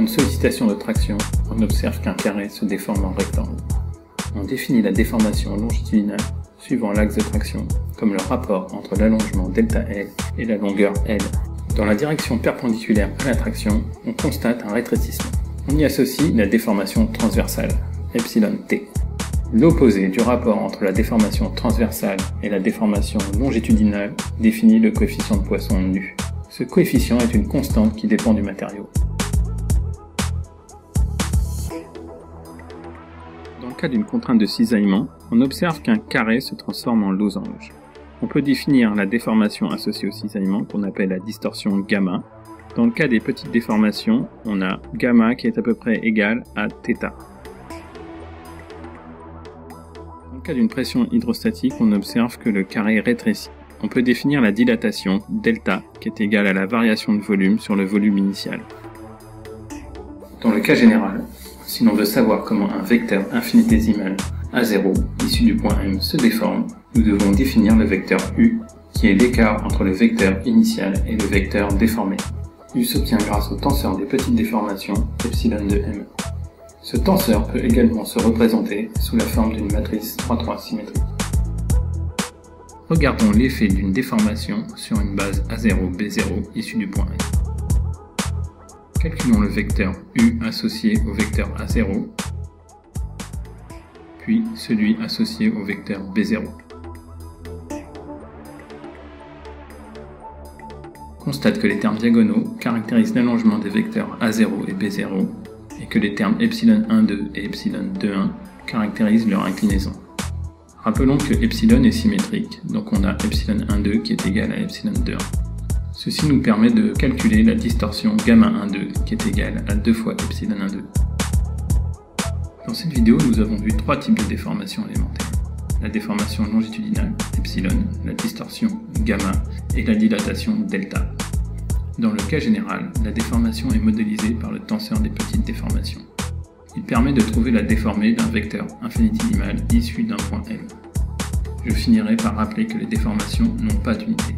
une sollicitation de traction, on observe qu'un carré se déforme en rectangle. On définit la déformation longitudinale suivant l'axe de traction, comme le rapport entre l'allongement ΔL et la longueur L. Dans la direction perpendiculaire à la traction, on constate un rétrécissement. On y associe la déformation transversale, εt. L'opposé du rapport entre la déformation transversale et la déformation longitudinale définit le coefficient de Poisson nu. Ce coefficient est une constante qui dépend du matériau. Dans le cas d'une contrainte de cisaillement, on observe qu'un carré se transforme en losange. On peut définir la déformation associée au cisaillement qu'on appelle la distorsion gamma. Dans le cas des petites déformations, on a gamma qui est à peu près égal à θ. Dans le cas d'une pression hydrostatique, on observe que le carré rétrécit. On peut définir la dilatation, delta, qui est égale à la variation de volume sur le volume initial. Dans le cas général, si l'on veut savoir comment un vecteur infinitésimal A0, issu du point M, se déforme, nous devons définir le vecteur U, qui est l'écart entre le vecteur initial et le vecteur déformé. U s'obtient grâce au tenseur des petites déformations, epsilon de M. Ce tenseur peut également se représenter sous la forme d'une matrice 3-3 symétrique. Regardons l'effet d'une déformation sur une base A0, B0 issue du point M. Calculons le vecteur U associé au vecteur A0, puis celui associé au vecteur B0. Constate que les termes diagonaux caractérisent l'allongement des vecteurs A0 et B0 et que les termes epsilon 1,2 et epsilon 2,1 caractérisent leur inclinaison. Rappelons que epsilon est symétrique, donc on a epsilon 1,2 qui est égal à epsilon 2,1. Ceci nous permet de calculer la distorsion gamma 1,2 qui est égale à 2 fois epsilon 1,2. Dans cette vidéo, nous avons vu trois types de déformations élémentaires. La déformation longitudinale, epsilon, la distorsion, gamma, et la dilatation, delta. Dans le cas général, la déformation est modélisée par le tenseur des petites déformations. Il permet de trouver la déformée d'un vecteur infinitésimal issu d'un point M. Je finirai par rappeler que les déformations n'ont pas d'unité.